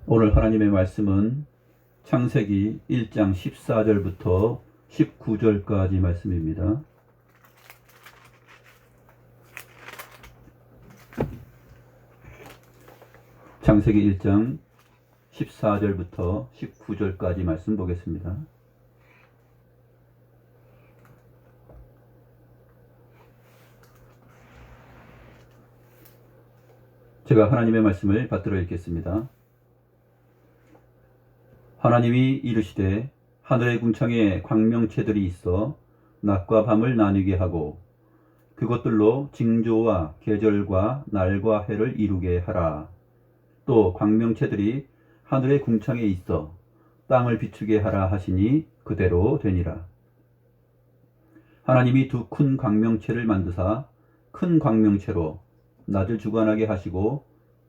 오늘 하나님의 말씀은 창세기 1장 14절부터 19절까지 말씀입니다. 창세기 1장 14절부터 19절까지 말씀 보겠습니다. 제가 하나님의 말씀을 받들어 읽겠습니다. 하나님이 이르시되 하늘의 궁창에 광명체들이 있어 낮과 밤을 나뉘게 하고 그것들로 징조와 계절과 날과 해를 이루게 하라. 또 광명체들이 하늘의 궁창에 있어 땅을 비추게 하라 하시니 그대로 되니라. 하나님이 두 큰 광명체를 만드사 큰 광명체로 낮을 주관하게 하시고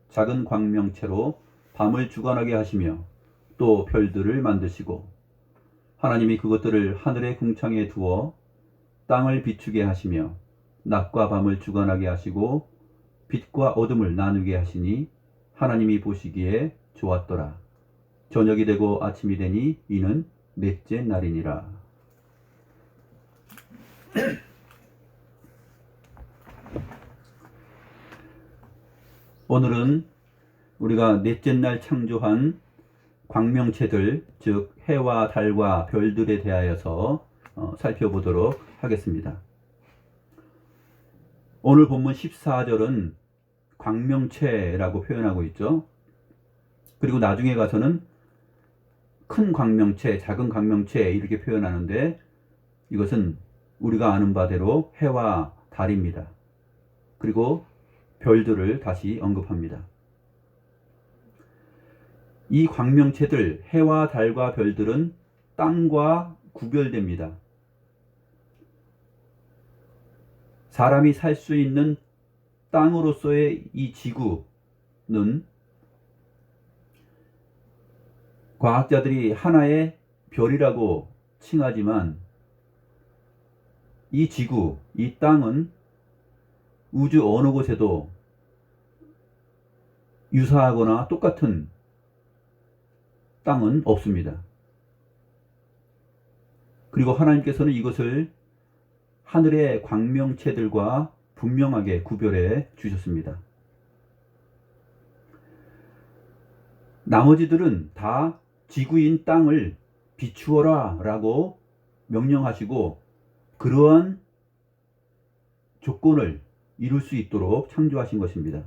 작은 광명체로 밤을 주관하게 하시며 또 별들을 만드시고 하나님이 그것들을 하늘의 궁창에 두어 땅을 비추게 하시며 낮과 밤을 주관하게 하시고 빛과 어둠을 나누게 하시니 하나님이 보시기에 좋았더라. 저녁이 되고 아침이 되니 이는 넷째 날이니라. 오늘은 우리가 넷째 날 창조한 광명체들, 즉 해와 달과 별들에 대하여서 살펴보도록 하겠습니다. 오늘 본문 14절은 광명체라고 표현하고 있죠. 그리고 나중에 가서는 큰 광명체, 작은 광명체 이렇게 표현하는데 이것은 우리가 아는 바대로 해와 달입니다. 그리고 별들을 다시 언급합니다. 이 광명체들, 해와 달과 별들은 땅과 구별됩니다. 사람이 살 수 있는 땅으로서의 이 지구는 과학자들이 하나의 별이라고 칭하지만 이 지구, 이 땅은 우주 어느 곳에도 유사하거나 똑같은 땅은 없습니다. 그리고 하나님께서는 이것을 하늘의 광명체들과 분명하게 구별해 주셨습니다. 나머지들은 다 지구인 땅을 비추어라 라고 명령하시고 그러한 조건을 이룰 수 있도록 창조하신 것입니다.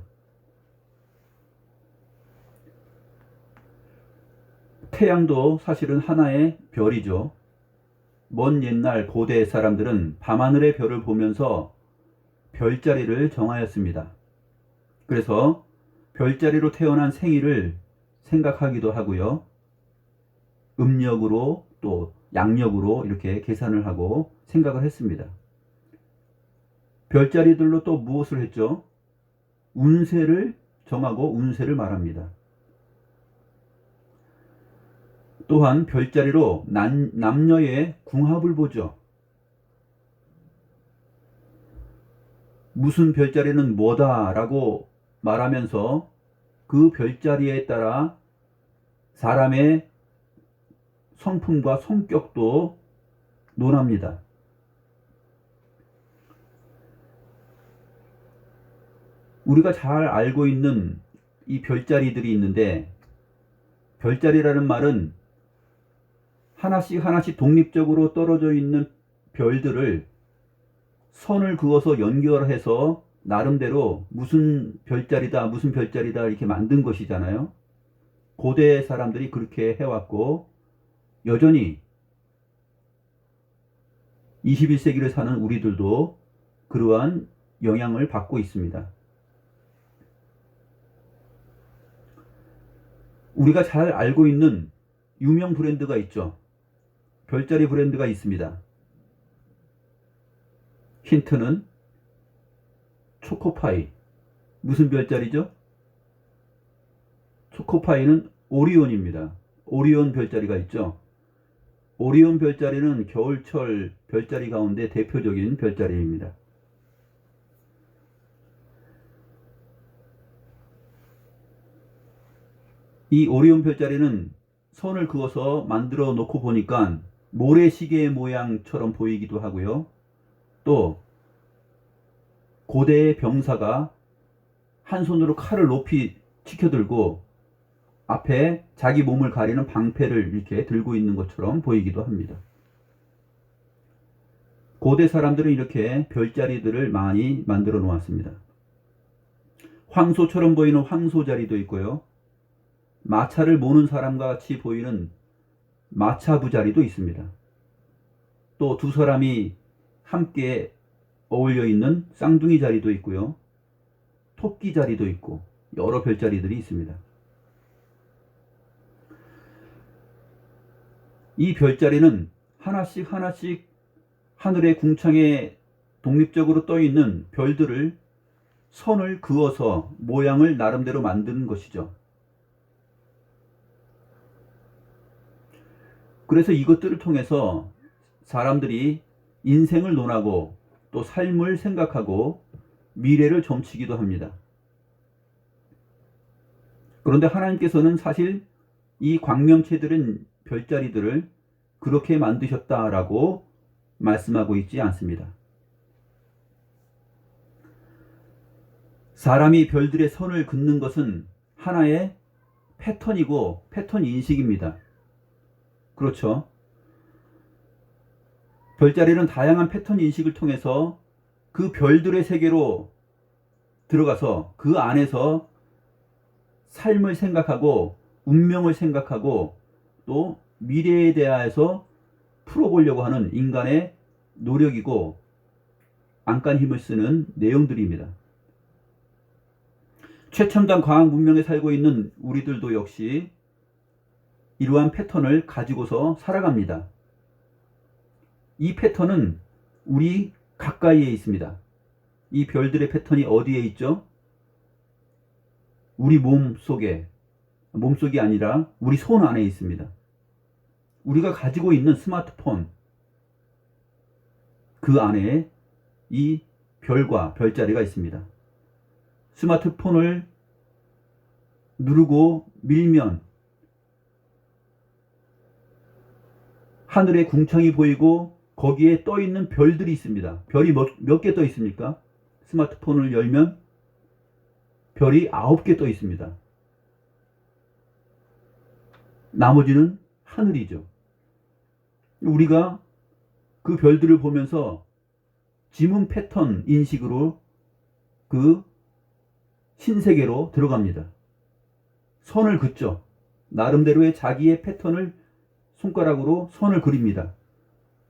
태양도 사실은 하나의 별이죠. 먼 옛날 고대 사람들은 밤하늘의 별을 보면서 별자리를 정하였습니다. 그래서 별자리로 태어난 생일을 생각하기도 하고요. 음력으로 또 양력으로 이렇게 계산을 하고 생각을 했습니다. 별자리들로 또 무엇을 했죠? 운세를 정하고 운세를 말합니다. 또한 별자리로 남녀의 궁합을 보죠. 무슨 별자리는 뭐다라고 말하면서 그 별자리에 따라 사람의 성품과 성격도 논합니다. 우리가 잘 알고 있는 이 별자리들이 있는데 별자리라는 말은 하나씩 하나씩 독립적으로 떨어져 있는 별들을 선을 그어서 연결해서 나름대로 무슨 별자리다 무슨 별자리다 이렇게 만든 것이잖아요. 고대 사람들이 그렇게 해왔고 여전히 21세기를 사는 우리들도 그러한 영향을 받고 있습니다. 우리가 잘 알고 있는 유명 브랜드가 있죠. 별자리 브랜드가 있습니다. 힌트는 초코파이. 무슨 별자리죠? 초코파이는 오리온입니다. 오리온 별자리가 있죠. 오리온 별자리는 겨울철 별자리 가운데 대표적인 별자리입니다. 이 오리온 별자리는 선을 그어서 만들어 놓고 보니까 모래시계 모양처럼 보이기도 하고요. 또 고대의 병사가 한 손으로 칼을 높이 치켜들고 앞에 자기 몸을 가리는 방패를 이렇게 들고 있는 것처럼 보이기도 합니다. 고대 사람들은 이렇게 별자리들을 많이 만들어 놓았습니다. 황소처럼 보이는 황소자리도 있고요. 마차를 모는 사람과 같이 보이는 마차부 자리도 있습니다. 또 두 사람이 함께 어울려 있는 쌍둥이 자리도 있고요. 토끼 자리도 있고 여러 별자리들이 있습니다. 이 별자리는 하나씩 하나씩 하늘의 궁창에 독립적으로 떠 있는 별들을 선을 그어서 모양을 나름대로 만드는 것이죠. 그래서 이것들을 통해서 사람들이 인생을 논하고 또 삶을 생각하고 미래를 점치기도 합니다. 그런데 하나님께서는 사실 이 광명체들은 별자리들을 그렇게 만드셨다라고 말씀하고 있지 않습니다. 사람이 별들의 선을 긋는 것은 하나의 패턴이고 패턴 인식입니다. 그렇죠? 별자리는 다양한 패턴 인식을 통해서 그 별들의 세계로 들어가서 그 안에서 삶을 생각하고 운명을 생각하고 또 미래에 대하여서 풀어보려고 하는 인간의 노력이고 안간 힘을 쓰는 내용들입니다. 최첨단 과학 문명에 살고 있는 우리들도 역시 이러한 패턴을 가지고서 살아갑니다. 이 패턴은 우리 가까이에 있습니다. 이 별들의 패턴이 어디에 있죠? 우리 몸속이 아니라 우리 손 안에 있습니다. 우리가 가지고 있는 스마트폰, 그 안에 이 별과 별자리가 있습니다. 스마트폰을 누르고 밀면 하늘에 궁창이 보이고 거기에 떠 있는 별들이 있습니다. 별이 몇 개 떠 있습니까? 스마트폰을 열면 별이 9개 떠 있습니다. 나머지는 하늘이죠. 우리가 그 별들을 보면서 지문 패턴 인식으로 그 신세계로 들어갑니다. 선을 긋죠. 나름대로의 자기의 패턴을 손가락으로 선을 그립니다.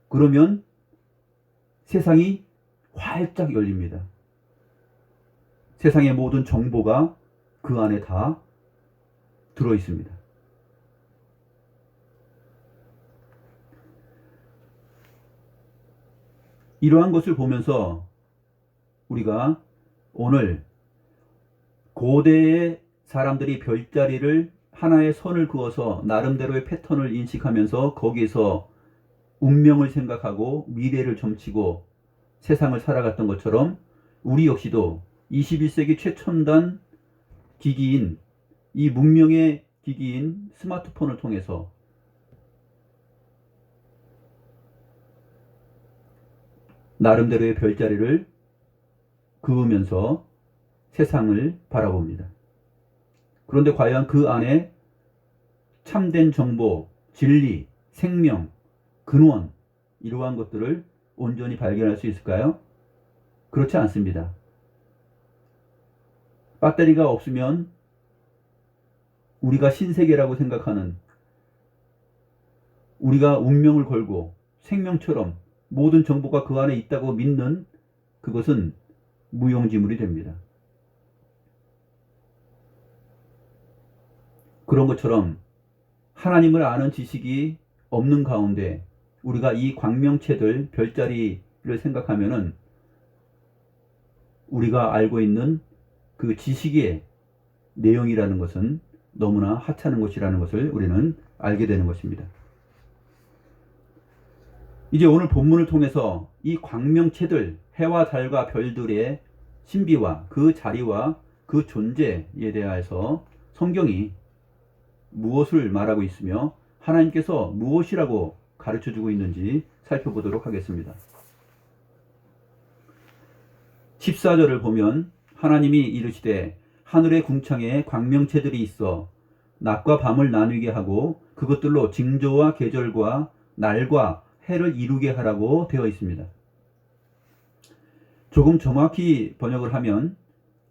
그러면 세상이 활짝 열립니다. 세상의 모든 정보가 그 안에 다 들어 있습니다. 이러한 것을 보면서 우리가 오늘 고대의 사람들이 별자리를 하나의 선을 그어서 나름대로의 패턴을 인식하면서 거기에서 운명을 생각하고 미래를 점치고 세상을 살아갔던 것처럼 우리 역시도 21세기 최첨단 기기인 이 문명의 기기인 스마트폰을 통해서 나름대로의 별자리를 그으면서 세상을 바라봅니다. 그런데 과연 그 안에 참된 정보, 진리, 생명, 근원 이러한 것들을 온전히 발견할 수 있을까요? 그렇지 않습니다. 배터리가 없으면 우리가 신세계라고 생각하는 우리가 운명을 걸고 생명처럼 모든 정보가 그 안에 있다고 믿는 그것은 무용지물이 됩니다. 그런 것처럼 하나님을 아는 지식이 없는 가운데 우리가 이 광명체들 별자리를 생각하면은 우리가 알고 있는 그 지식의 내용이라는 것은 너무나 하찮은 것이라는 것을 우리는 알게 되는 것입니다. 이제 오늘 본문을 통해서 이 광명체들, 해와 달과 별들의 신비와 그 자리와 그 존재에 대해서 성경이 무엇을 말하고 있으며 하나님께서 무엇이라고 가르쳐주고 있는지 살펴보도록 하겠습니다. 14절을 보면 하나님이 이르시되 하늘의 궁창에 광명체들이 있어 낮과 밤을 나누게 하고 그것들로 징조와 계절과 날과 해를 이루게 하라고 되어 있습니다. 조금 정확히 번역을 하면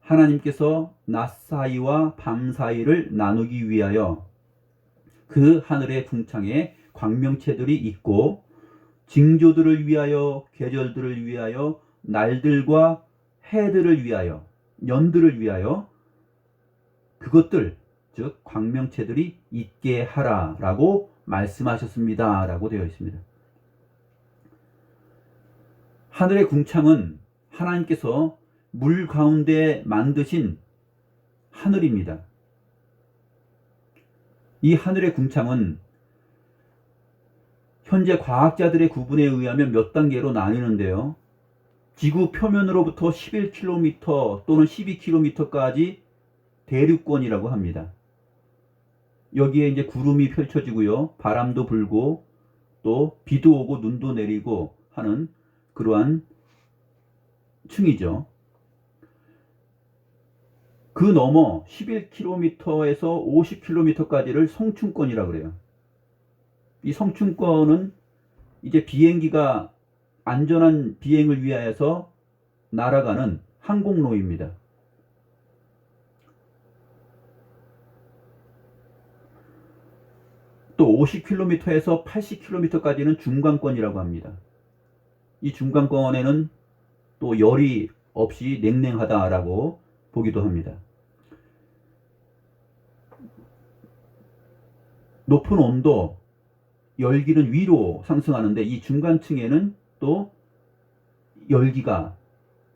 하나님께서 낮 사이와 밤 사이를 나누기 위하여 그 하늘의 궁창에 광명체들이 있고 징조들을 위하여 계절들을 위하여 날들과 해들을 위하여 년들을 위하여 그것들 즉 광명체들이 있게 하라라고 말씀하셨습니다 라고 되어 있습니다. 하늘의 궁창은 하나님께서 물 가운데 만드신 하늘입니다. 이 하늘의 궁창은 현재 과학자들의 구분에 의하면 몇 단계로 나뉘는데요. 지구 표면으로부터 11km 또는 12km까지 대륙권이라고 합니다. 여기에 이제 구름이 펼쳐지고요. 바람도 불고 또 비도 오고 눈도 내리고 하는 그러한 층이죠. 그 너머 11km에서 50km까지를 성층권이라고 그래요. 이 성층권은 이제 비행기가 안전한 비행을 위하여서 날아가는 항공로입니다. 또 50km에서 80km까지는 중간권이라고 합니다. 이 중간권에는 또 열이 없이 냉랭하다라고 보기도 합니다. 높은 온도, 열기는 위로 상승하는데 이 중간층에는 또 열기가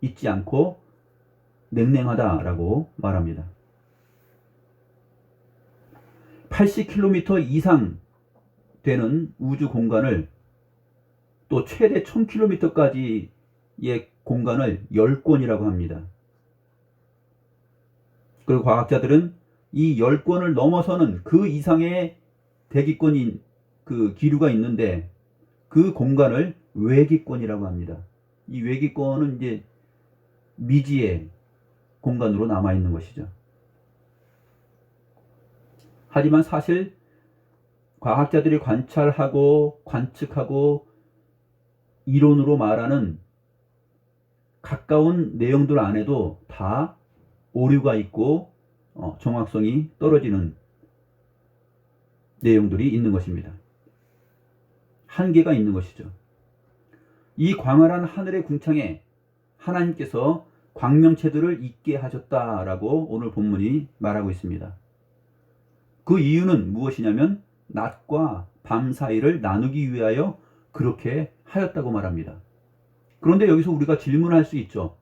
있지 않고 냉랭하다라고 말합니다. 80km 이상 되는 우주 공간을 또 최대 1000km까지의 공간을 열권이라고 합니다. 그리고 과학자들은 이 열권을 넘어서는 그 이상의 대기권인 그 기류가 있는데 그 공간을 외기권이라고 합니다. 이 외기권은 이제 미지의 공간으로 남아 있는 것이죠. 하지만 사실 과학자들이 관찰하고 관측하고 이론으로 말하는 가까운 내용들 안에도 다 오류가 있고 정확성이 떨어지는 내용들이 있는 것입니다. 한계가 있는 것이죠. 이 광활한 하늘의 궁창에 하나님께서 광명체들을 있게 하셨다라고 오늘 본문이 말하고 있습니다. 그 이유는 무엇이냐면 낮과 밤 사이를 나누기 위하여 그렇게 하였다고 말합니다. 그런데 여기서 우리가 질문할 수 있죠.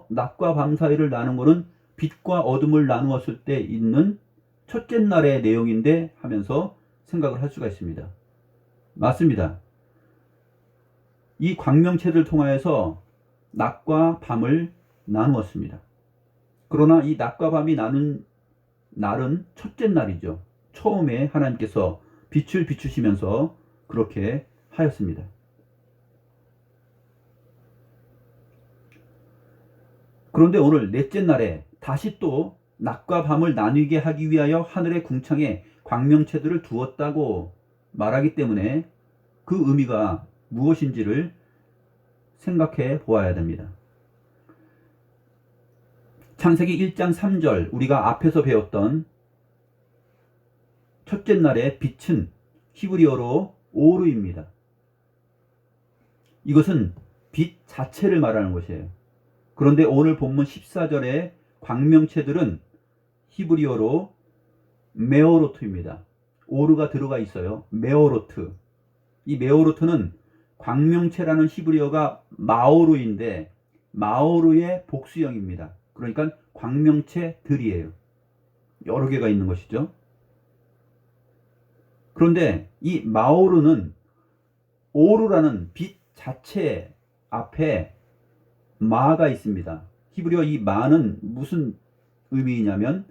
낮과 밤 사이를 나눈 것은 빛과 어둠을 나누었을 때 있는 첫째 날의 내용인데 하면서 생각을 할 수가 있습니다. 맞습니다. 이 광명체를 통하여서 낮과 밤을 나누었습니다. 그러나 이 낮과 밤이 나눈 날은 첫째 날이죠. 처음에 하나님께서 빛을 비추시면서 그렇게 하였습니다. 그런데 오늘 넷째 날에 다시 또 낮과 밤을 나누게 하기 위하여 하늘의 궁창에 광명체들을 두었다고 말하기 때문에 그 의미가 무엇인지를 생각해 보아야 됩니다. 창세기 1장 3절 우리가 앞에서 배웠던 첫째 날의 빛은 히브리어로 오르입니다. 이것은 빛 자체를 말하는 것이에요. 그런데 오늘 본문 14절의 광명체들은 히브리어로 메오로트입니다. 오르가 들어가 있어요. 메오로트. 이 메오로트는 광명체라는 히브리어가 마오르인데 마오르의 복수형입니다. 그러니까 광명체들이에요. 여러 개가 있는 것이죠. 그런데 이 마오르는 오르라는 빛 자체 앞에 마가 있습니다. 히브리어 이 마는 무슨 의미냐면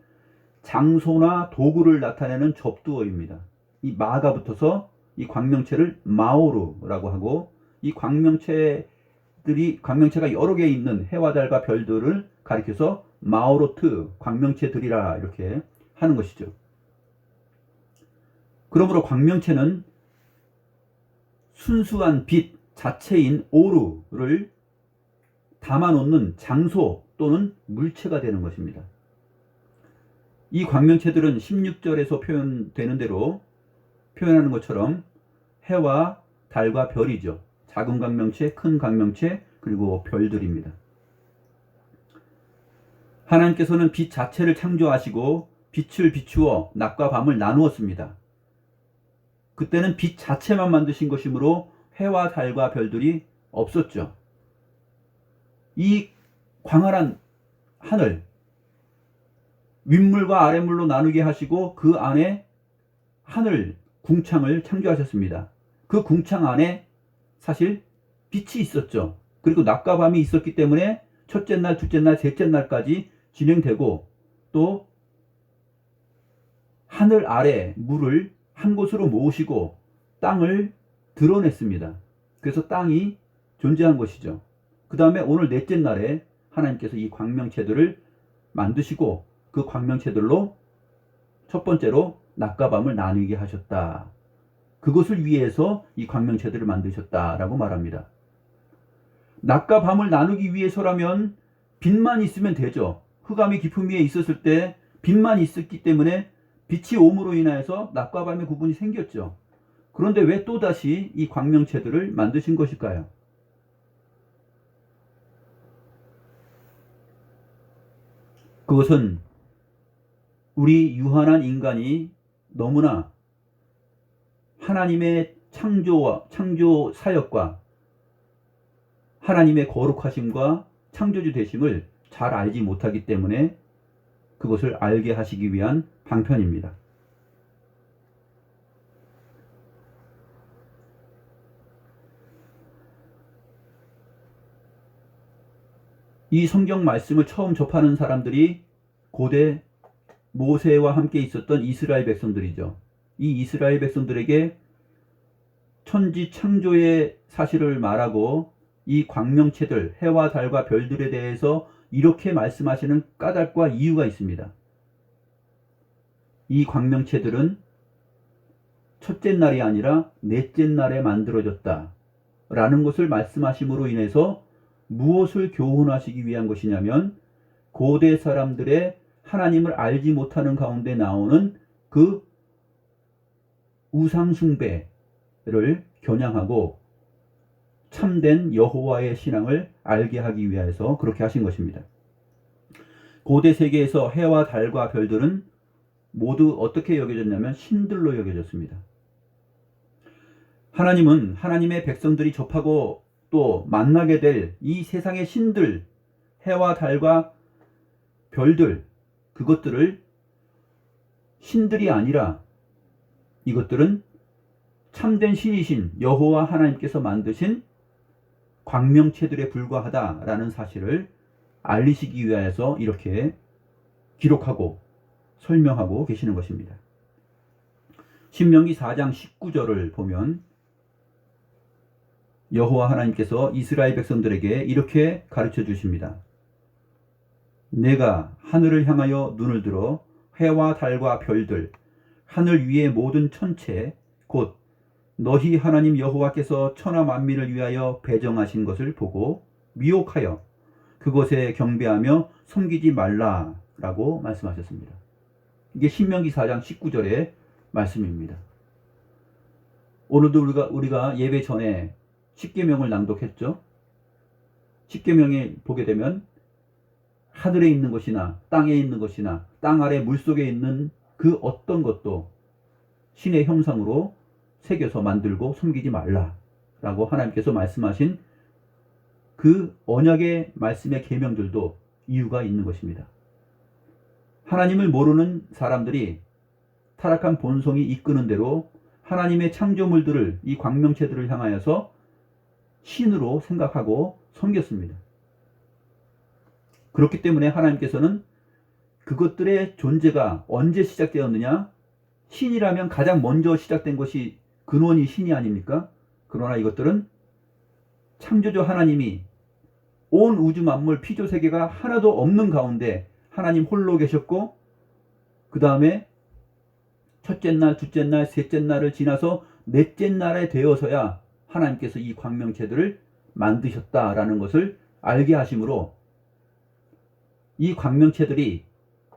장소나 도구를 나타내는 접두어입니다. 이 마가 붙어서 이 광명체를 마오르라고 하고, 이 광명체가 여러 개 있는 해와 달과 별들을 가리켜서 마오로트, 광명체들이라 이렇게 하는 것이죠. 그러므로 광명체는 순수한 빛 자체인 오르를 담아놓는 장소 또는 물체가 되는 것입니다. 이 광명체들은 16절에서 표현되는 대로 표현하는 것처럼 해와 달과 별이죠. 작은 광명체, 큰 광명체, 그리고 별들입니다. 하나님께서는 빛 자체를 창조하시고 빛을 비추어 낮과 밤을 나누었습니다. 그때는 빛 자체만 만드신 것이므로 해와 달과 별들이 없었죠. 이 광활한 하늘, 윗물과 아랫물로 나누게 하시고 그 안에 하늘, 궁창을 창조하셨습니다. 그 궁창 안에 사실 빛이 있었죠. 그리고 낮과 밤이 있었기 때문에 첫째 날, 둘째 날, 셋째 날까지 진행되고, 또 하늘 아래 물을 한 곳으로 모으시고 땅을 드러냈습니다. 그래서 땅이 존재한 것이죠. 그 다음에 오늘 넷째 날에 하나님께서 이 광명체들을 만드시고 그 광명체들로 첫 번째로 낮과 밤을 나누게 하셨다. 그것을 위해서 이 광명체들을 만드셨다라고 말합니다. 낮과 밤을 나누기 위해서라면 빛만 있으면 되죠. 흑암이 깊음 위에 있었을 때 빛만 있었기 때문에 빛이 옴으로 인하여서 낮과 밤의 구분이 생겼죠. 그런데 왜 또다시 이 광명체들을 만드신 것일까요? 그것은 우리 유한한 인간이 너무나 하나님의 창조 사역과 하나님의 거룩하심과 창조주 되심을 잘 알지 못하기 때문에 그것을 알게 하시기 위한 방편입니다. 이 성경 말씀을 처음 접하는 사람들이 고대 모세와 함께 있었던 이스라엘 백성들이죠. 이 이스라엘 백성들에게 천지 창조의 사실을 말하고 이 광명체들, 해와 달과 별들에 대해서 이렇게 말씀하시는 까닭과 이유가 있습니다. 이 광명체들은 첫째 날이 아니라 넷째 날에 만들어졌다 라는 것을 말씀하심으로 인해서 무엇을 교훈하시기 위한 것이냐면, 고대 사람들의 하나님을 알지 못하는 가운데 나오는 그 우상숭배를 겨냥하고 참된 여호와의 신앙을 알게 하기 위해서 그렇게 하신 것입니다. 고대 세계에서 해와 달과 별들은 모두 어떻게 여겨졌냐면 신들로 여겨졌습니다. 하나님은 하나님의 백성들이 접하고 또 만나게 될 이 세상의 신들, 해와 달과 별들, 그것들을 신들이 아니라 이것들은 참된 신이신 여호와 하나님께서 만드신 광명체들에 불과하다라는 사실을 알리시기 위해서 이렇게 기록하고 설명하고 계시는 것입니다. 신명기 4장 19절을 보면 여호와 하나님께서 이스라엘 백성들에게 이렇게 가르쳐 주십니다. 내가 하늘을 향하여 눈을 들어 해와 달과 별들, 하늘 위의 모든 천체, 곧 너희 하나님 여호와께서 천하 만민을 위하여 배정하신 것을 보고 미혹하여 그것에 경배하며 섬기지 말라라고 말씀하셨습니다. 이게 신명기 4장 19절의 말씀입니다. 오늘도 우리가 예배 전에 십계명을 낭독했죠. 십계명에 보게 되면 하늘에 있는 것이나 땅에 있는 것이나 땅 아래 물속에 있는 그 어떤 것도 신의 형상으로 새겨서 만들고 섬기지 말라라고 하나님께서 말씀하신 그 언약의 말씀의 계명들도 이유가 있는 것입니다. 하나님을 모르는 사람들이 타락한 본성이 이끄는 대로 하나님의 창조물들을, 이 광명체들을 향하여서 신으로 생각하고 섬겼습니다. 그렇기 때문에 하나님께서는 그것들의 존재가 언제 시작되었느냐? 신이라면 가장 먼저 시작된 것이 근원이 신이 아닙니까? 그러나 이것들은 창조주 하나님이 온 우주 만물 피조 세계가 하나도 없는 가운데 하나님 홀로 계셨고, 그 다음에 첫째 날, 둘째 날, 셋째 날을 지나서 넷째 날에 되어서야 하나님께서 이 광명체들을 만드셨다라는 것을 알게 하심으로, 이 광명체들이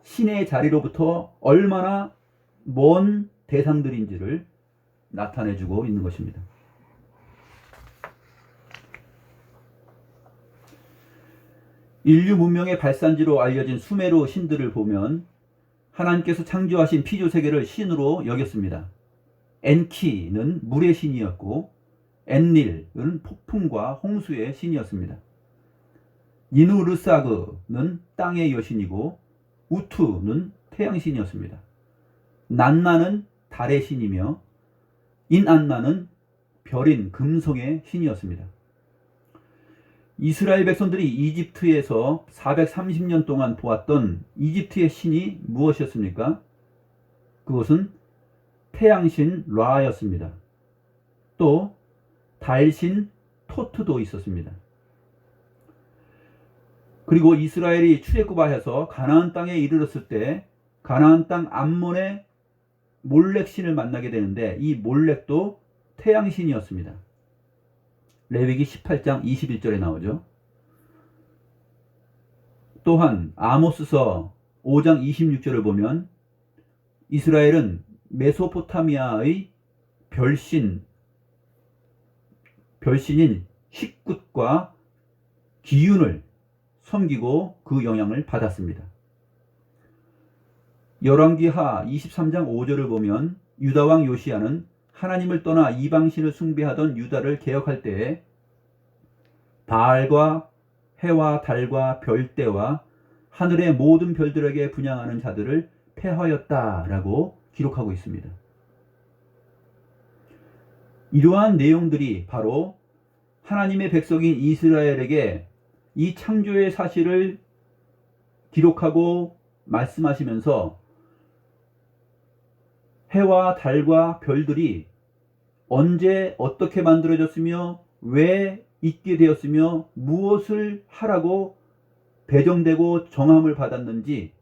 신의 자리로부터 얼마나 먼 대상들인지를 나타내주고 있는 것입니다. 인류 문명의 발산지로 알려진 수메르 신들을 보면 하나님께서 창조하신 피조세계를 신으로 여겼습니다. 엔키는 물의 신이었고, 엔릴은 폭풍과 홍수의 신이었습니다. 니누르사그는 땅의 여신이고, 우투는 태양신이었습니다. 난나는 달의 신이며, 인안나는 별인 금성의 신이었습니다. 이스라엘 백성들이 이집트에서 430년 동안 보았던 이집트의 신이 무엇이었습니까? 그것은 태양신 라였습니다. 또 달신 토트도 있었습니다. 그리고 이스라엘이 출애굽하여서 가나안 땅에 이르렀을 때 가나안 땅 암몬의 몰렉신을 만나게 되는데, 이 몰렉도 태양신이었습니다. 레위기 18장 21절에 나오죠. 또한 아모스서 5장 26절을 보면 이스라엘은 메소포타미아의 별신인 식굿과 기윤을 섬기고 그 영향을 받았습니다. 열왕기하 23장 5절을 보면 유다왕 요시야는 하나님을 떠나 이방신을 숭배하던 유다를 개혁할 때에 바알과 해와 달과 별대와 하늘의 모든 별들에게 분향하는 자들을 폐하였다라고 기록하고 있습니다. 이러한 내용들이 바로 하나님의 백성인 이스라엘에게 이 창조의 사실을 기록하고 말씀하시면서 해와 달과 별들이 언제 어떻게 만들어졌으며 왜 있게 되었으며 무엇을 하라고 배정되고 정함을 받았는지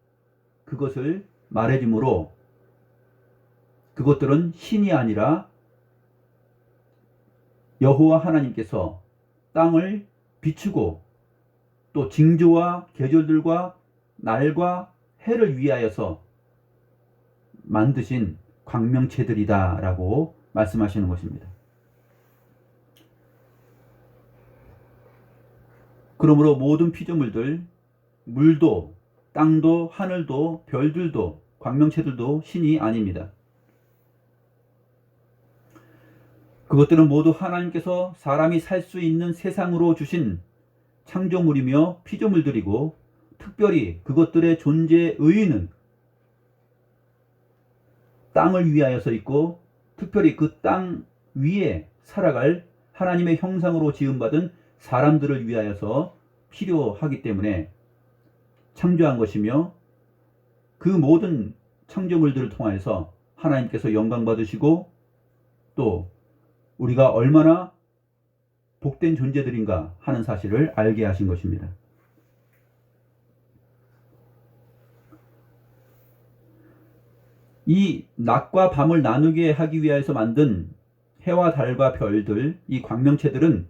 그것을 말해주므로, 그것들은 신이 아니라 여호와 하나님께서 땅을 비추고 또 징조와 계절들과 날과 해를 위하여서 만드신 광명체들이다 라고 말씀하시는 것입니다. 그러므로 모든 피조물들, 물도, 땅도, 하늘도, 별들도, 광명체들도 신이 아닙니다. 그것들은 모두 하나님께서 사람이 살 수 있는 세상으로 주신 창조물이며 피조물들이고, 특별히 그것들의 존재의 의의는 땅을 위하여서 있고, 특별히 그 땅 위에 살아갈 하나님의 형상으로 지음받은 사람들을 위하여서 필요하기 때문에 창조한 것이며, 그 모든 창조물들을 통하여서 하나님께서 영광 받으시고 또 우리가 얼마나 복된 존재들인가 하는 사실을 알게 하신 것입니다. 이 낮과 밤을 나누게 하기 위해서 만든 해와 달과 별들, 이 광명체들은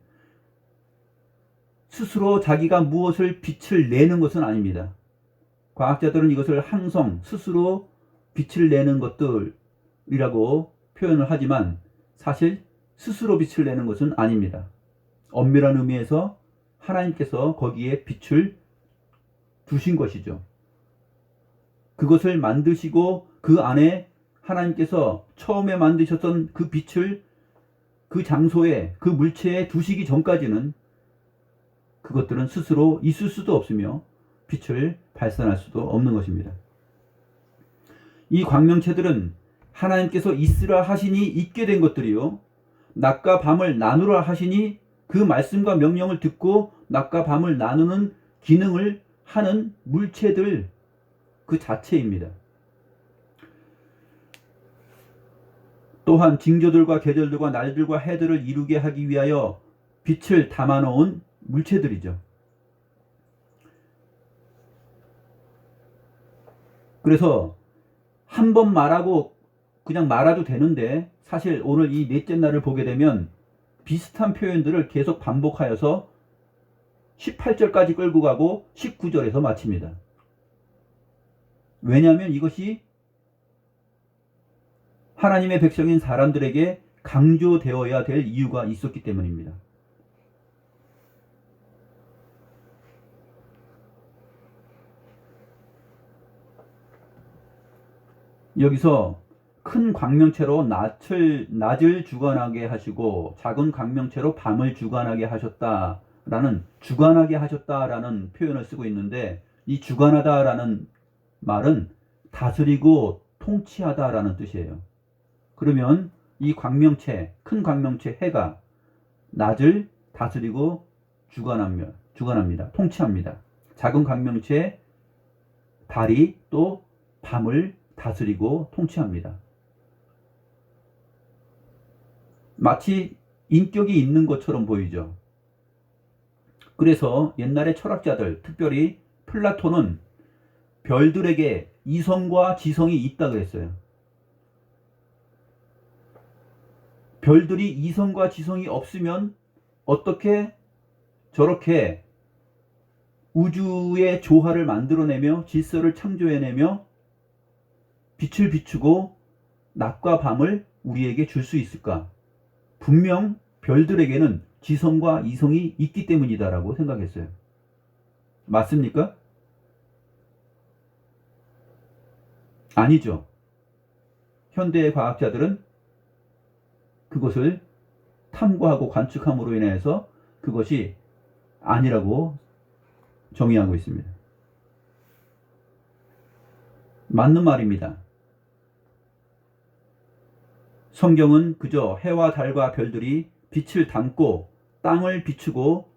스스로 자기가 무엇을 빛을 내는 것은 아닙니다. 과학자들은 이것을 항성, 스스로 빛을 내는 것들이라고 표현을 하지만 사실 스스로 빛을 내는 것은 아닙니다. 엄밀한 의미에서 하나님께서 거기에 빛을 두신 것이죠. 그것을 만드시고 그 안에 하나님께서 처음에 만드셨던 그 빛을 그 장소에, 그 물체에 두시기 전까지는 그것들은 스스로 있을 수도 없으며 빛을 발산할 수도 없는 것입니다. 이 광명체들은 하나님께서 있으라 하시니 있게 된 것들이요, 낮과 밤을 나누라 하시니 그 말씀과 명령을 듣고 낮과 밤을 나누는 기능을 하는 물체들, 그 자체입니다. 또한 징조들과 계절들과 날들과 해들을 이루게 하기 위하여 빛을 담아놓은 물체들이죠. 그래서 한 번 말하고 그냥 말아도 되는데 사실 오늘 이 넷째 날을 보게 되면 비슷한 표현들을 계속 반복하여서 18절까지 끌고 가고 19절에서 마칩니다. 왜냐하면 이것이 하나님의 백성인 사람들에게 강조되어야 될 이유가 있었기 때문입니다. 여기서 큰 광명체로 낮을 주관하게 하시고 작은 광명체로 밤을 주관하게 하셨다라는 주관하게 하셨다라는 표현을 쓰고 있는데, 이 주관하다라는 말은 다스리고 통치하다라는 뜻이에요. 그러면 이 광명체, 큰 광명체 해가 낮을 다스리고 주관합니다. 통치합니다. 작은 광명체 달이 또 밤을 다스리고 통치합니다. 마치 인격이 있는 것처럼 보이죠. 그래서 옛날의 철학자들, 특별히 플라톤은 별들에게 이성과 지성이 있다 그랬어요. 별들이 이성과 지성이 없으면 어떻게 저렇게 우주의 조화를 만들어내며 질서를 창조해내며 빛을 비추고 낮과 밤을 우리에게 줄 수 있을까? 분명 별들에게는 지성과 이성이 있기 때문이다라고 생각했어요. 맞습니까? 아니죠. 현대의 과학자들은 그것을 탐구하고 관측함으로 인해서 그것이 아니라고 정의하고 있습니다. 맞는 말입니다. 성경은 그저 해와 달과 별들이 빛을 담고 땅을 비추고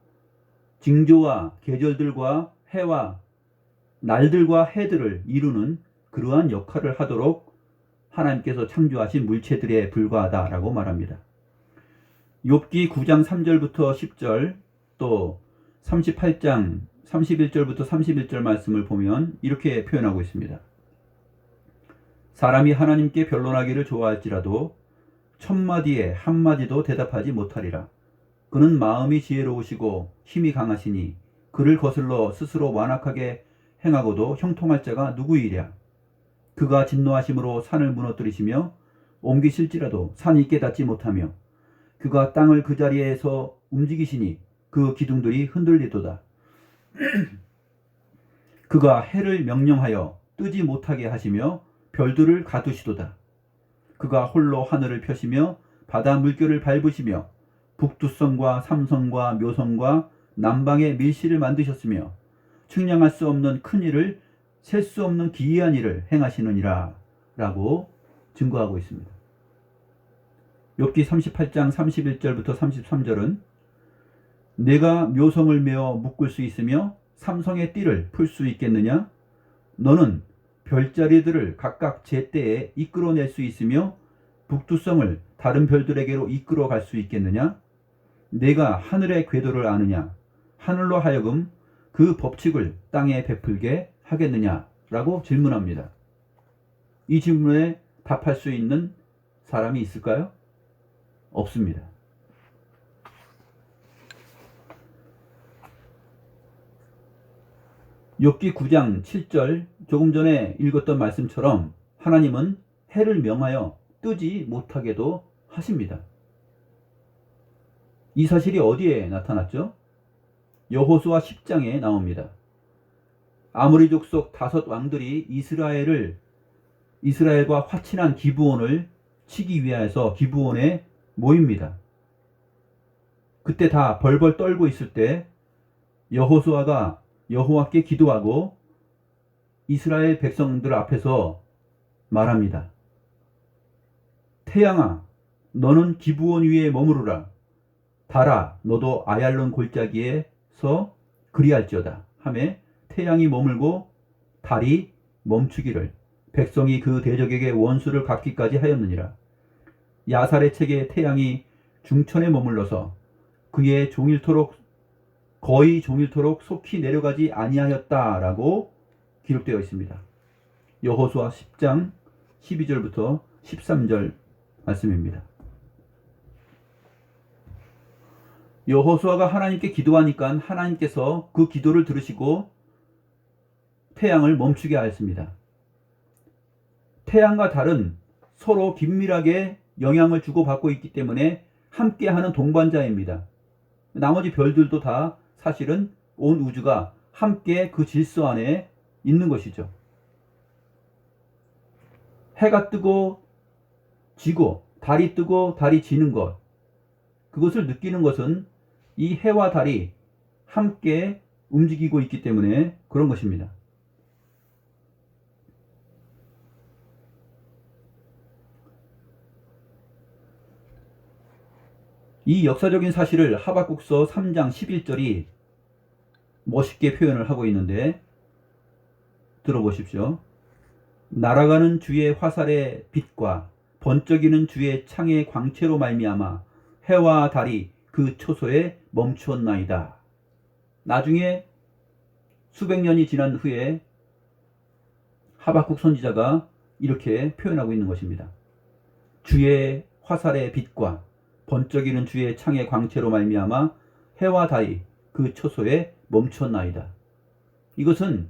징조와 계절들과 해와 날들과 해들을 이루는 그러한 역할을 하도록 하나님께서 창조하신 물체들에 불과하다라고 말합니다. 욥기 9장 3절부터 10절 또 38장 31절부터 31절 말씀을 보면 이렇게 표현하고 있습니다. 사람이 하나님께 변론하기를 좋아할지라도 천마디에 한마디도 대답하지 못하리라. 그는 마음이 지혜로우시고 힘이 강하시니 그를 거슬러 스스로 완악하게 행하고도 형통할 자가 누구이랴. 그가 진노하심으로 산을 무너뜨리시며 옮기실지라도 산이 깨닫지 못하며 그가 땅을 그 자리에서 움직이시니 그 기둥들이 흔들리도다. 그가 해를 명령하여 뜨지 못하게 하시며 별들을 가두시도다. 그가 홀로 하늘을 펴시며 바다 물결을 밟으시며 북두성과 삼성과 묘성과 남방의 밀실을 만드셨으며 측량할 수 없는 큰 일을 셀 수 없는 기이한 일을 행하시느니라 라고 증거하고 있습니다. 욥기 38장 31절부터 33절은 내가 묘성을 메어 묶을 수 있으며 삼성의 띠를 풀 수 있겠느냐? 너는 별자리들을 각각 제때에 이끌어낼 수 있으며 북두성을 다른 별들에게로 이끌어 갈 수 있겠느냐? 내가 하늘의 궤도를 아느냐? 하늘로 하여금 그 법칙을 땅에 베풀게 하겠느냐? 라고 질문합니다. 이 질문에 답할 수 있는 사람이 있을까요? 없습니다. 욥기 9장 7절 조금 전에 읽었던 말씀처럼 하나님은 해를 명하여 뜨지 못하게도 하십니다. 이 사실이 어디에 나타났죠? 여호수아 10장에 나옵니다. 아모리 족속 5 왕들이 이스라엘과 화친한 기브온을 치기 위해서 기브온에 모입니다. 그때 다 벌벌 떨고 있을 때 여호수아가 여호와께 기도하고 이스라엘 백성들 앞에서 말합니다. 태양아, 너는 기브온 위에 머무르라. 달아, 너도 아얄론 골짜기에서 그리할지어다 하매 태양이 머물고 달이 멈추기를 백성이 그 대적에게 원수를 갚기까지 하였느니라. 야살의 책에 태양이 중천에 머물러서 그의 거의 종일토록 속히 내려가지 아니하였다라고 기록되어 있습니다. 여호수아 10장 12절부터 13절 말씀입니다. 여호수아가 하나님께 기도하니까 하나님께서 그 기도를 들으시고 태양을 멈추게 하였습니다. 태양과 달은 서로 긴밀하게 영향을 주고받고 있기 때문에 함께하는 동반자입니다. 나머지 별들도 다 사실은 온 우주가 함께 그 질서 안에 있는 것이죠. 해가 뜨고 지고 달이 뜨고 달이 지는 것, 그것을 느끼는 것은 이 해와 달이 함께 움직이고 있기 때문에 그런 것입니다. 이 역사적인 사실을 하박국서 3장 11절이 멋있게 표현을 하고 있는데 들어보십시오. 날아가는 주의 화살의 빛과 번쩍이는 주의 창의 광채로 말미암아 해와 달이 그 초소에 멈추었나이다. 나중에 수백 년이 지난 후에 하박국 선지자가 이렇게 표현하고 있는 것입니다. 주의 화살의 빛과 번쩍이는 주의 창의 광채로 말미암아 해와 달이 그 초소에 멈추었나이다. 이것은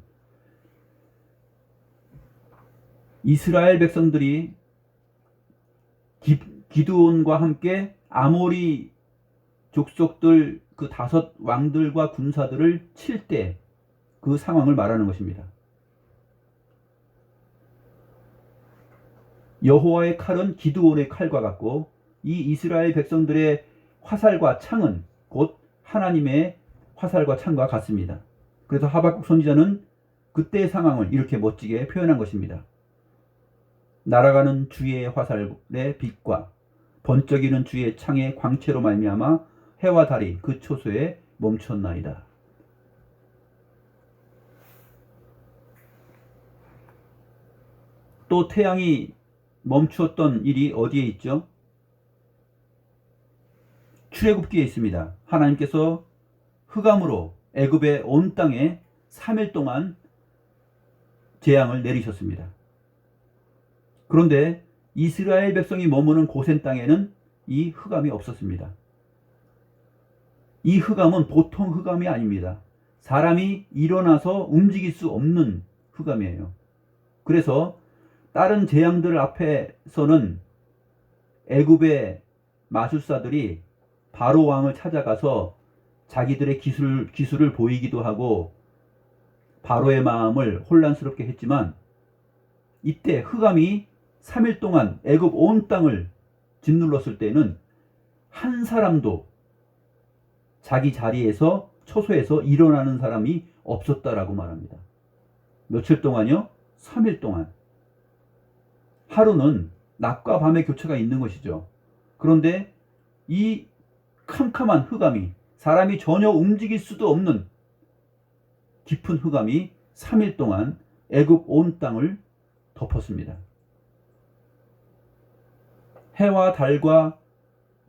이스라엘 백성들이 기드온과 함께 아모리 족속들 그 5 왕들과 군사들을 칠 때 그 상황을 말하는 것입니다. 여호와의 칼은 기드온의 칼과 같고 이 이스라엘 백성들의 화살과 창은 곧 하나님의 화살과 창과 같습니다. 그래서 하박국 선지자는 그때의 상황을 이렇게 멋지게 표현한 것입니다. 날아가는 주의 화살의 빛과 번쩍이는 주의 창의 광채로 말미암아 해와 달이 그 초소에 멈췄나이다. 또 태양이 멈추었던 일이 어디에 있죠? 출애굽기에 있습니다. 하나님께서 흑암으로 애굽의 온 땅에 3일 동안 재앙을 내리셨습니다. 그런데 이스라엘 백성이 머무는 고센 땅에는 이 흑암이 없었습니다. 이 흑암은 보통 흑암이 아닙니다. 사람이 일어나서 움직일 수 없는 흑암이에요. 그래서 다른 재앙들 앞에서는 애굽의 마술사들이 바로 왕을 찾아가서 자기들의 기술을 보이기도 하고 바로의 마음을 혼란스럽게 했지만 이때 흑암이 3일 동안 애굽 온 땅을 짓눌렀을 때는 한 사람도 자기 자리에서 초소에서 일어나는 사람이 없었다라고 말합니다. 며칠 동안요? 3일 동안. 하루는 낮과 밤의 교차가 있는 것이죠. 그런데 이 캄캄한 흑암이 사람이 전혀 움직일 수도 없는 깊은 흑암이 3일 동안 애굽 온 땅을 덮었습니다. 해와 달과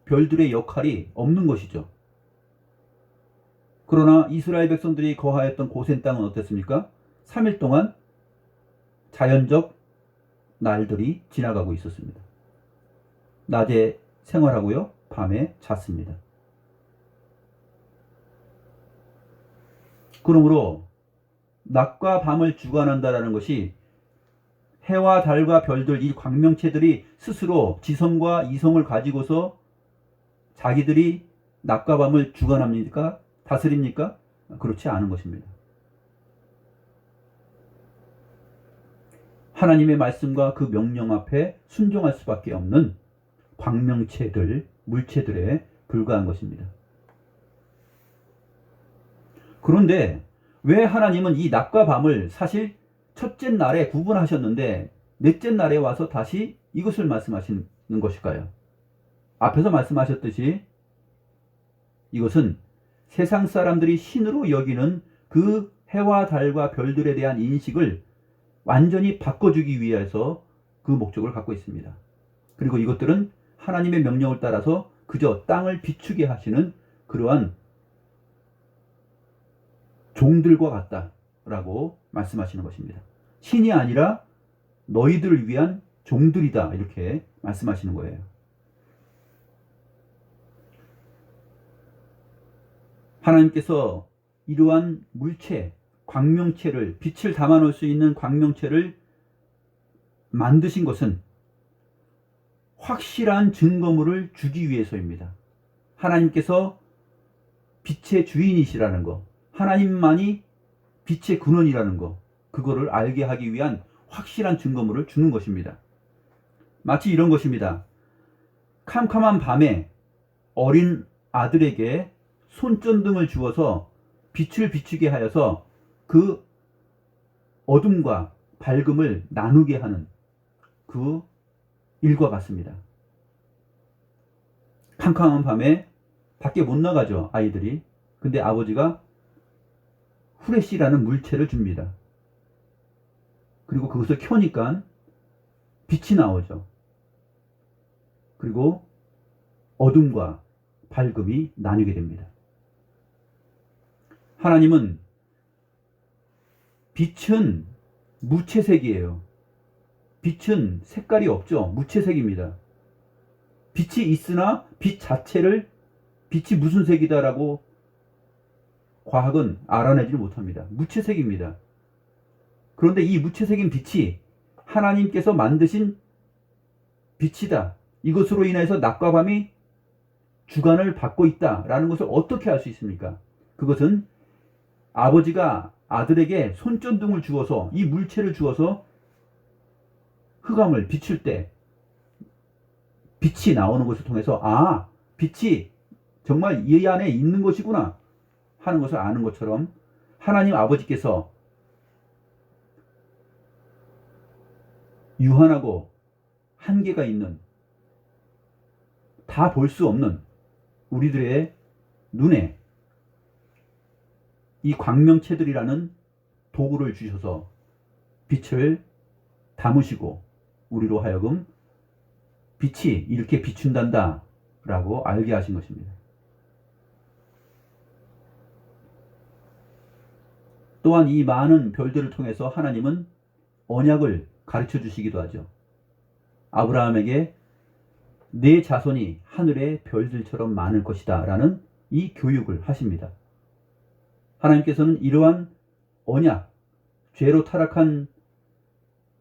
별들의 역할이 없는 것이죠. 그러나 이스라엘 백성들이 거하였던 고센 땅은 어땠습니까? 3일 동안 자연적 날들이 지나가고 있었습니다. 낮에 생활하고요, 밤에 잤습니다. 그러므로 낮과 밤을 주관한다라는 것이 해와 달과 별들, 이 광명체들이 스스로 지성과 이성을 가지고서 자기들이 낮과 밤을 주관합니까? 다스립니까? 그렇지 않은 것입니다. 하나님의 말씀과 그 명령 앞에 순종할 수밖에 없는 광명체들, 물체들에 불과한 것입니다. 그런데 왜 하나님은 이 낮과 밤을 사실 첫째 날에 구분하셨는데 넷째 날에 와서 다시 이것을 말씀하시는 것일까요? 앞에서 말씀하셨듯이 이것은 세상 사람들이 신으로 여기는 그 해와 달과 별들에 대한 인식을 완전히 바꿔주기 위해서 그 목적을 갖고 있습니다. 그리고 이것들은 하나님의 명령을 따라서 그저 땅을 비추게 하시는 그러한 종들과 같다라고 말씀하시는 것입니다. 신이 아니라 너희들을 위한 종들이다, 이렇게 말씀하시는 거예요. 하나님께서 이러한 물체, 광명체를, 빛을 담아놓을 수 있는 광명체를 만드신 것은 확실한 증거물을 주기 위해서입니다. 하나님께서 빛의 주인이시라는 것, 하나님만이 빛의 근원이라는 것, 그거를 알게 하기 위한 확실한 증거물을 주는 것입니다. 마치 이런 것입니다. 캄캄한 밤에 어린 아들에게 손전등을 주어서 빛을 비추게 하여서 그 어둠과 밝음을 나누게 하는 그 일과 같습니다. 캄캄한 밤에 밖에 못 나가죠, 아이들이. 근데 아버지가 후레쉬라는 물체를 줍니다. 그리고 그것을 켜니까 빛이 나오죠. 그리고 어둠과 밝음이 나뉘게 됩니다. 하나님은 빛은 무채색이에요. 빛은 색깔이 없죠. 무채색입니다. 빛이 있으나 빛 자체를 빛이 무슨 색이다라고 과학은 알아내지 못합니다. 무채색입니다. 그런데 이 무채색인 빛이 하나님께서 만드신 빛이다. 이것으로 인해서 낮과 밤이 주관을 받고 있다라는 것을 어떻게 알 수 있습니까? 그것은 아버지가 아들에게 손전등을 주어서 이 물체를 주어서 흑암을 비출 때 빛이 나오는 것을 통해서 빛이 정말 이 안에 있는 것이구나 하는 것을 아는 것처럼 하나님 아버지께서 유한하고 한계가 있는, 다 볼 수 없는 우리들의 눈에 이 광명체들이라는 도구를 주셔서 빛을 담으시고 우리로 하여금 빛이 이렇게 비춘단다 라고 알게 하신 것입니다. 또한 이 많은 별들을 통해서 하나님은 언약을 가르쳐 주시기도 하죠. 아브라함에게 내 자손이 하늘의 별들처럼 많을 것이다 라는 이 교육을 하십니다. 하나님께서는 이러한 언약, 죄로 타락한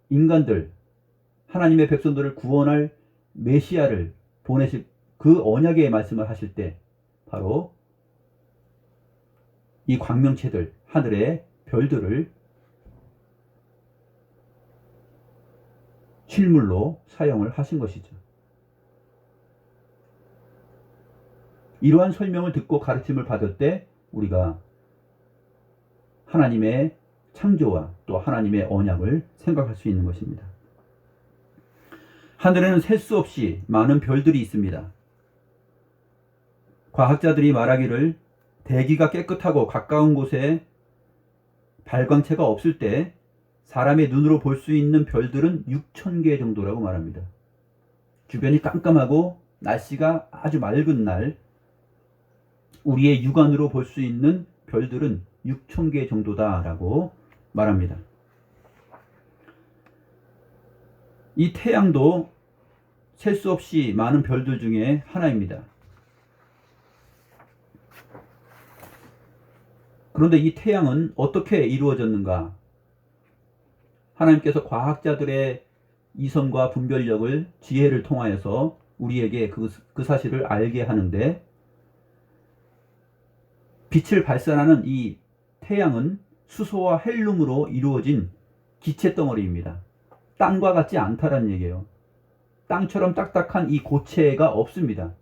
인간들, 하나님의 백성들을 구원할 메시아를 보내실 그 언약의 말씀을 하실 때 바로 이 광명체들, 하늘의 별들을 실물로 사용을 하신 것이죠. 이러한 설명을 듣고 가르침을 받을 때 우리가 하나님의 창조와 또 하나님의 언약을 생각할 수 있는 것입니다. 하늘에는 셀 수 없이 많은 별들이 있습니다. 과학자들이 말하기를 대기가 깨끗하고 가까운 곳에 발광체가 없을 때 사람의 눈으로 볼 수 있는 별들은 6,000개 정도라고 말합니다. 주변이 깜깜하고 날씨가 아주 맑은 날 우리의 육안으로 볼 수 있는 별들은 6,000개 정도다라고 말합니다. 이 태양도 셀 수 없이 많은 별들 중에 하나입니다. 그런데 이 태양은 어떻게 이루어졌는가? 하나님께서 과학자들의 이성과 분별력을, 지혜를 통하여서 우리에게 그 사실을 알게 하는데, 빛을 발산하는 이 태양은 수소와 헬륨으로 이루어진 기체 덩어리입니다. 땅과 같지 않다라는 얘기예요. 땅처럼 딱딱한 이 고체가 없습니다.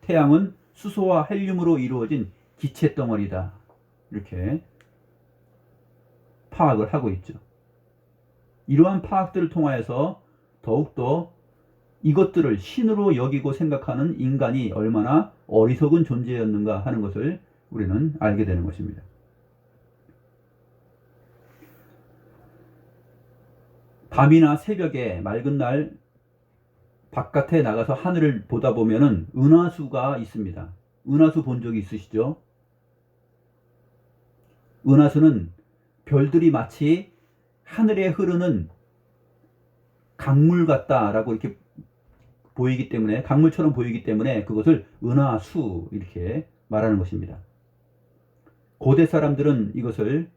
태양은 수소와 헬륨으로 이루어진 기체 덩어리다. 이렇게 파악을 하고 있죠. 이러한 파악들을 통하여서 더욱더 이것들을 신으로 여기고 생각하는 인간이 얼마나 어리석은 존재였는가 하는 것을 우리는 알게 되는 것입니다. 밤이나 새벽에 맑은 날 바깥에 나가서 하늘을 보다 보면은 은하수가 있습니다. 은하수 본 적이 있으시죠? 은하수는 별들이 마치 하늘에 흐르는 강물 같다라고 이렇게 보이기 때문에, 강물처럼 보이기 때문에 그것을 은하수 이렇게 말하는 것입니다. 고대 사람들은 이것을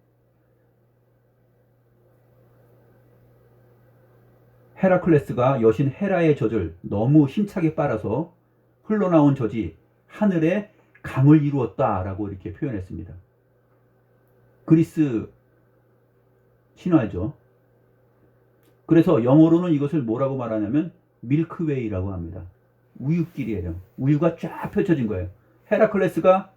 헤라클레스가 여신 헤라의 젖을 너무 힘차게 빨아서 흘러나온 젖이 하늘에 강을 이루었다라고 이렇게 표현했습니다. 그리스 신화죠. 그래서 영어로는 이것을 뭐라고 말하냐면 밀크웨이라고 합니다. 우유길이에요. 우유가 쫙 펼쳐진 거예요. 헤라클레스가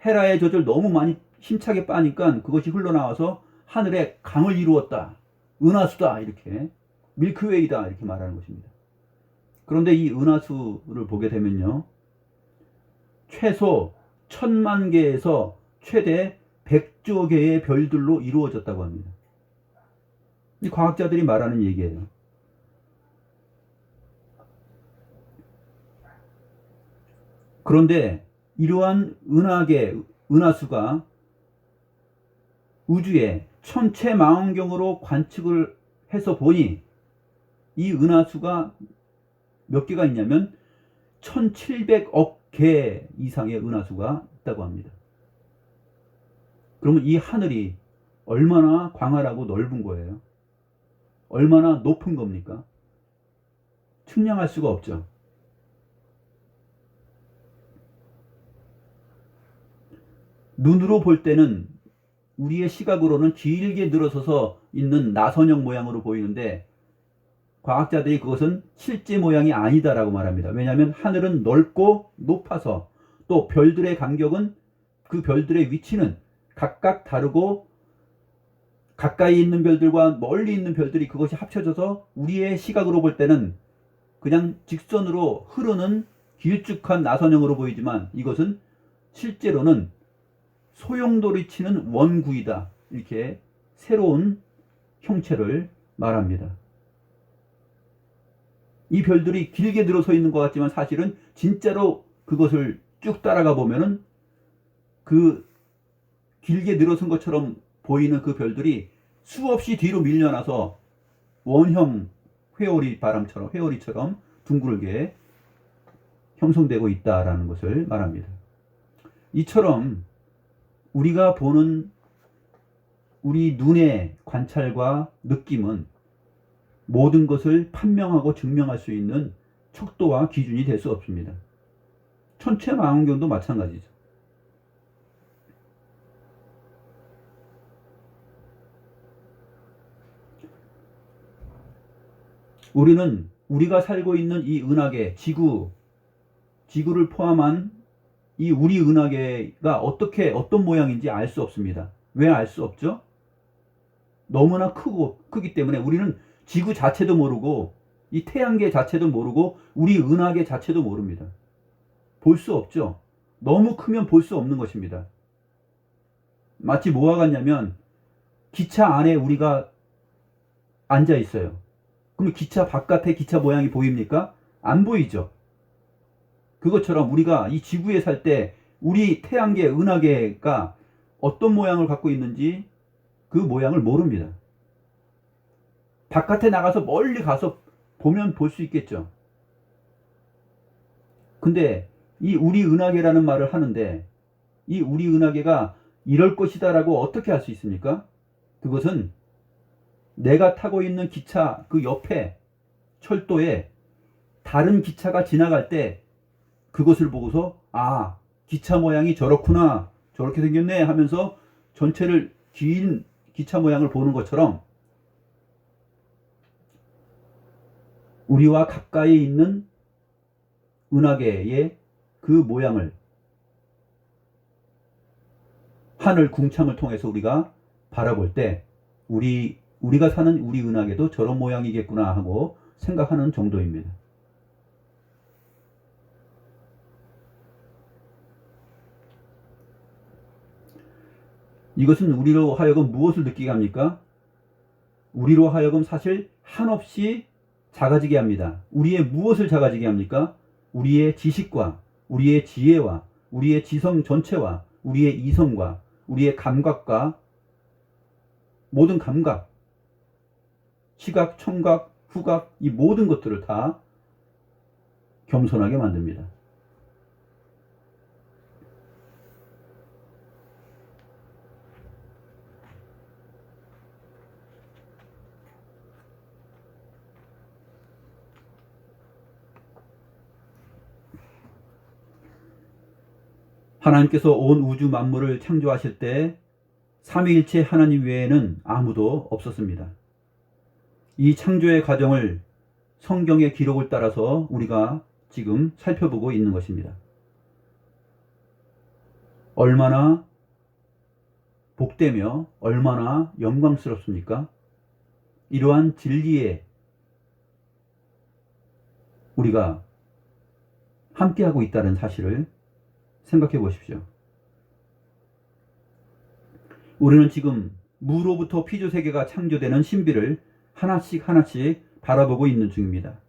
헤라의 젖을 너무 많이 힘차게 빠니까 그것이 흘러나와서 하늘에 강을 이루었다. 은하수다. 이렇게. 밀크웨이다. 이렇게 말하는 것입니다. 그런데 이 은하수를 보게 되면요. 최소 1000만 개에서 최대 100조 개의 별들로 이루어졌다고 합니다. 이 과학자들이 말하는 얘기예요. 그런데 이러한 은하수가 우주에 천체망원경으로 관측을 해서 보니 이 은하수가 몇 개가 있냐면 1700억 개 이상의 은하수가 있다고 합니다. 그러면 이 하늘이 얼마나 광활하고 넓은 거예요? 얼마나 높은 겁니까? 측량할 수가 없죠. 눈으로 볼 때는 우리의 시각으로는 길게 늘어서서 있는 나선형 모양으로 보이는데 과학자들이 그것은 실제 모양이 아니다라고 말합니다. 왜냐하면 하늘은 넓고 높아서 또 별들의 간격은 그 별들의 위치는 각각 다르고 가까이 있는 별들과 멀리 있는 별들이 그것이 합쳐져서 우리의 시각으로 볼 때는 그냥 직선으로 흐르는 길쭉한 나선형으로 보이지만 이것은 실제로는 소용돌이 치는 원구이다. 이렇게 새로운 형체를 말합니다. 이 별들이 길게 늘어서 있는 것 같지만 사실은 진짜로 그것을 쭉 따라가 보면은 그 길게 늘어선 것처럼 보이는 그 별들이 수없이 뒤로 밀려나서 원형 회오리처럼 둥글게 형성되고 있다라는 것을 말합니다. 이처럼 우리가 보는 우리 눈의 관찰과 느낌은 모든 것을 판명하고 증명할 수 있는 척도와 기준이 될 수 없습니다. 천체망원경도 마찬가지죠. 우리가 살고 있는 이 은하계, 지구를 포함한 이 우리 은하계가 어떤 모양인지 알 수 없습니다. 왜 알 수 없죠? 너무나 크기 때문에 우리는 지구 자체도 모르고 이 태양계 자체도 모르고 우리 은하계 자체도 모릅니다. 볼 수 없죠. 너무 크면 볼 수 없는 것입니다. 마치 뭐와 같냐면 기차 안에 우리가 앉아 있어요. 그럼 기차 바깥에 기차 모양이 보입니까? 안 보이죠. 그것처럼 우리가 이 지구에 살 때 우리 태양계, 은하계가 어떤 모양을 갖고 있는지 그 모양을 모릅니다. 바깥에 나가서 멀리 가서 보면 볼 수 있겠죠. 근데 이 우리 은하계라는 말을 하는데 이 우리 은하계가 이럴 것이다라고 어떻게 할 수 있습니까? 그것은 내가 타고 있는 기차 그 옆에 철도에 다른 기차가 지나갈 때 그것을 보고서 아, 기차 모양이 저렇구나, 저렇게 생겼네 하면서 전체를 긴 기차 모양을 보는 것처럼 우리와 가까이 있는 은하계의 그 모양을 하늘 궁창을 통해서 우리가 바라볼 때 우리가 사는 우리 은하계도 저런 모양이겠구나 하고 생각하는 정도입니다. 이것은 우리로 하여금 무엇을 느끼게 합니까? 우리로 하여금 사실 한없이 작아지게 합니다. 우리의 무엇을 작아지게 합니까? 우리의 지식과 우리의 지혜와 우리의 지성 전체와 우리의 이성과 우리의 감각과 모든 감각, 시각, 청각, 후각, 이 모든 것들을 다 겸손하게 만듭니다. 하나님께서 온 우주 만물을 창조하실 때 삼위일체 하나님 외에는 아무도 없었습니다. 이 창조의 과정을 성경의 기록을 따라서 우리가 지금 살펴보고 있는 것입니다. 얼마나 복되며 얼마나 영광스럽습니까? 이러한 진리에 우리가 함께하고 있다는 사실을 생각해 보십시오. 우리는 지금 무로부터 피조 세계가 창조되는 신비를 하나씩 하나씩 바라보고 있는 중입니다.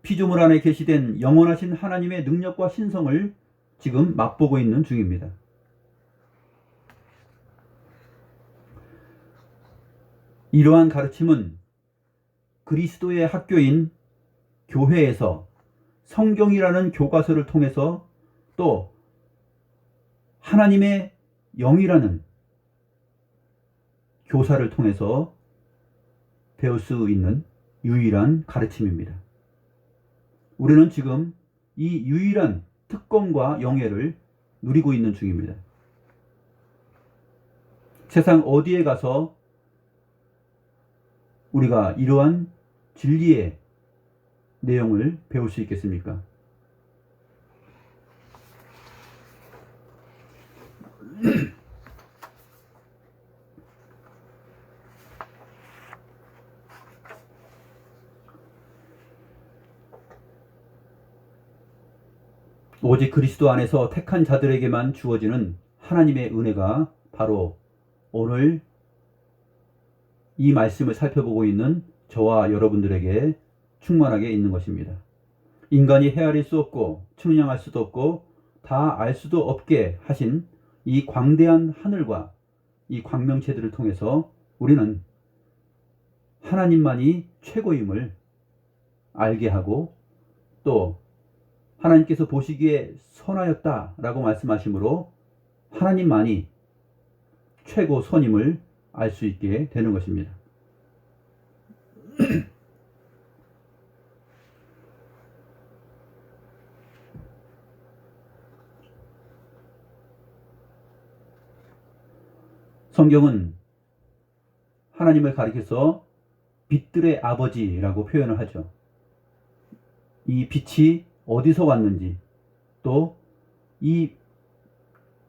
피조물 안에 계시된 영원하신 하나님의 능력과 신성을 지금 맛보고 있는 중입니다. 이러한 가르침은 그리스도의 학교인 교회에서 성경이라는 교과서를 통해서 또 하나님의 영이라는 교사를 통해서 배울 수 있는 유일한 가르침입니다. 우리는 지금 이 유일한 특권과 영예를 누리고 있는 중입니다. 세상 어디에 가서 우리가 이러한 진리의 내용을 배울 수 있겠습니까? 오직 그리스도 안에서 택한 자들에게만 주어지는 하나님의 은혜가 바로 오늘 이 말씀을 살펴보고 있는 저와 여러분들에게 충만하게 있는 것입니다. 인간이 헤아릴 수 없고 측량할 수도 없고 다 알 수도 없게 하신 이 광대한 하늘과 이 광명체들을 통해서 우리는 하나님만이 최고임을 알게 하고 또 하나님께서 보시기에 선하였다라고 말씀하시므로 하나님만이 최고 선임을 알 수 있게 되는 것입니다. 성경은 하나님을 가리켜서 빛들의 아버지라고 표현을 하죠. 이 빛이 어디서 왔는지 또 이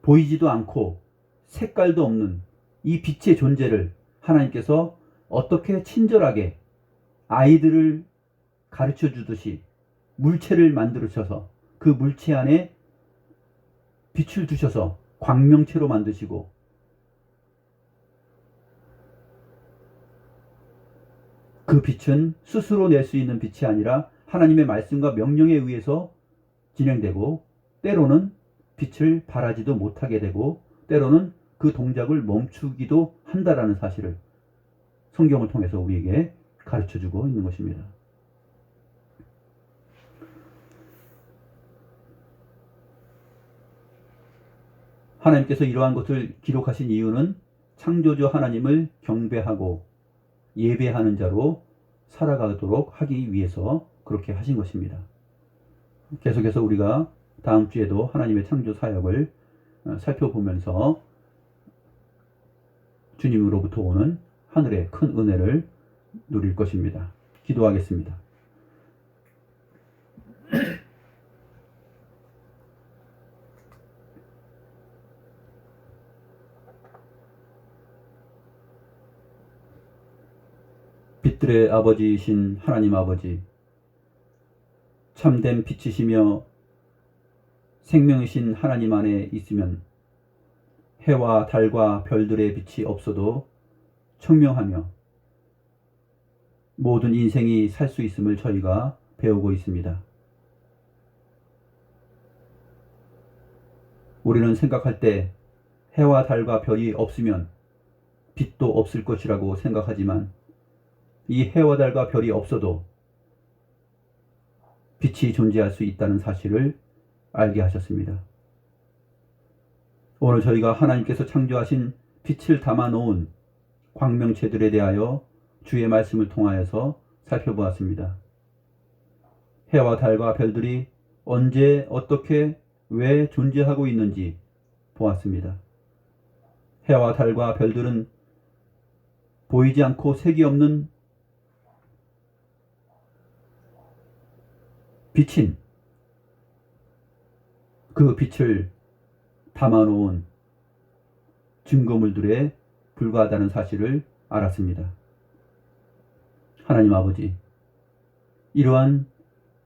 보이지도 않고 색깔도 없는 이 빛의 존재를 하나님께서 어떻게 친절하게 아이들을 가르쳐 주듯이 물체를 만들으셔서 그 물체 안에 빛을 두셔서 광명체로 만드시고 그 빛은 스스로 낼 수 있는 빛이 아니라 하나님의 말씀과 명령에 의해서 진행되고 때로는 빛을 발하지도 못하게 되고 때로는 그 동작을 멈추기도 한다라는 사실을 성경을 통해서 우리에게 가르쳐주고 있는 것입니다. 하나님께서 이러한 것을 기록하신 이유는 창조주 하나님을 경배하고 예배하는 자로 살아가도록 하기 위해서 그렇게 하신 것입니다. 계속해서 우리가 다음 주에도 하나님의 창조 사역을 살펴보면서 주님으로부터 오는 하늘의 큰 은혜를 누릴 것입니다. 기도하겠습니다. 빛들의 아버지이신 하나님 아버지, 참된 빛이시며 생명이신 하나님 안에 있으면 해와 달과 별들의 빛이 없어도 청명하며 모든 인생이 살 수 있음을 저희가 배우고 있습니다. 우리는 생각할 때 해와 달과 별이 없으면 빛도 없을 것이라고 생각하지만 이 해와 달과 별이 없어도 빛이 존재할 수 있다는 사실을 알게 하셨습니다. 오늘 저희가 하나님께서 창조하신 빛을 담아놓은 광명체들에 대하여 주의 말씀을 통하여서 살펴보았습니다. 해와 달과 별들이 언제 어떻게 왜 존재하고 있는지 보았습니다. 해와 달과 별들은 보이지 않고 색이 없는 빛인 그 빛을 담아놓은 증거물들에 불과하다는 사실을 알았습니다. 하나님 아버지, 이러한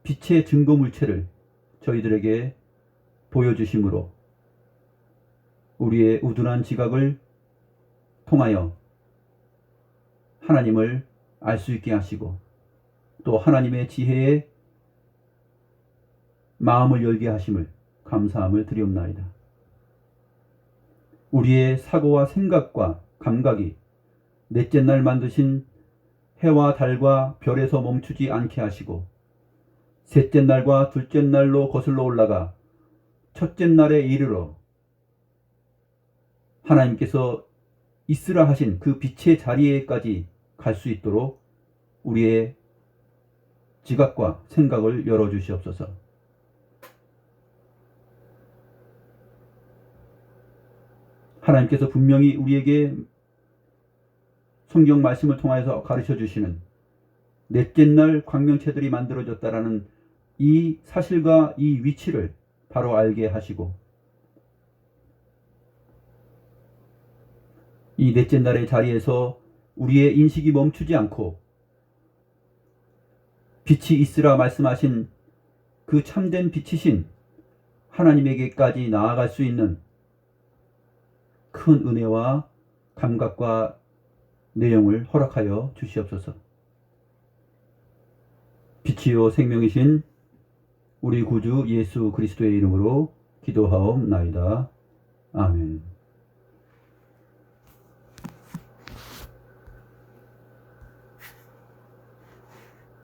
빛의 증거물체를 저희들에게 보여주심으로 우리의 우둔한 지각을 통하여 하나님을 알 수 있게 하시고 또 하나님의 지혜에 마음을 열게 하심을 감사함을 드리옵나이다. 우리의 사고와 생각과 감각이 넷째 날 만드신 해와 달과 별에서 멈추지 않게 하시고 셋째 날과 둘째 날로 거슬러 올라가 첫째 날에 이르러 하나님께서 있으라 하신 그 빛의 자리에까지 갈 수 있도록 우리의 지각과 생각을 열어주시옵소서. 하나님께서 분명히 우리에게 성경 말씀을 통해서 가르쳐 주시는 넷째 날 광명체들이 만들어졌다라는 이 사실과 이 위치를 바로 알게 하시고 이 넷째 날의 자리에서 우리의 인식이 멈추지 않고 빛이 있으라 말씀하신 그 참된 빛이신 하나님에게까지 나아갈 수 있는 큰 은혜와 감각과 내용을 허락하여 주시옵소서. 빛이요 생명이신 우리 구주 예수 그리스도의 이름으로 기도하옵나이다. 아멘.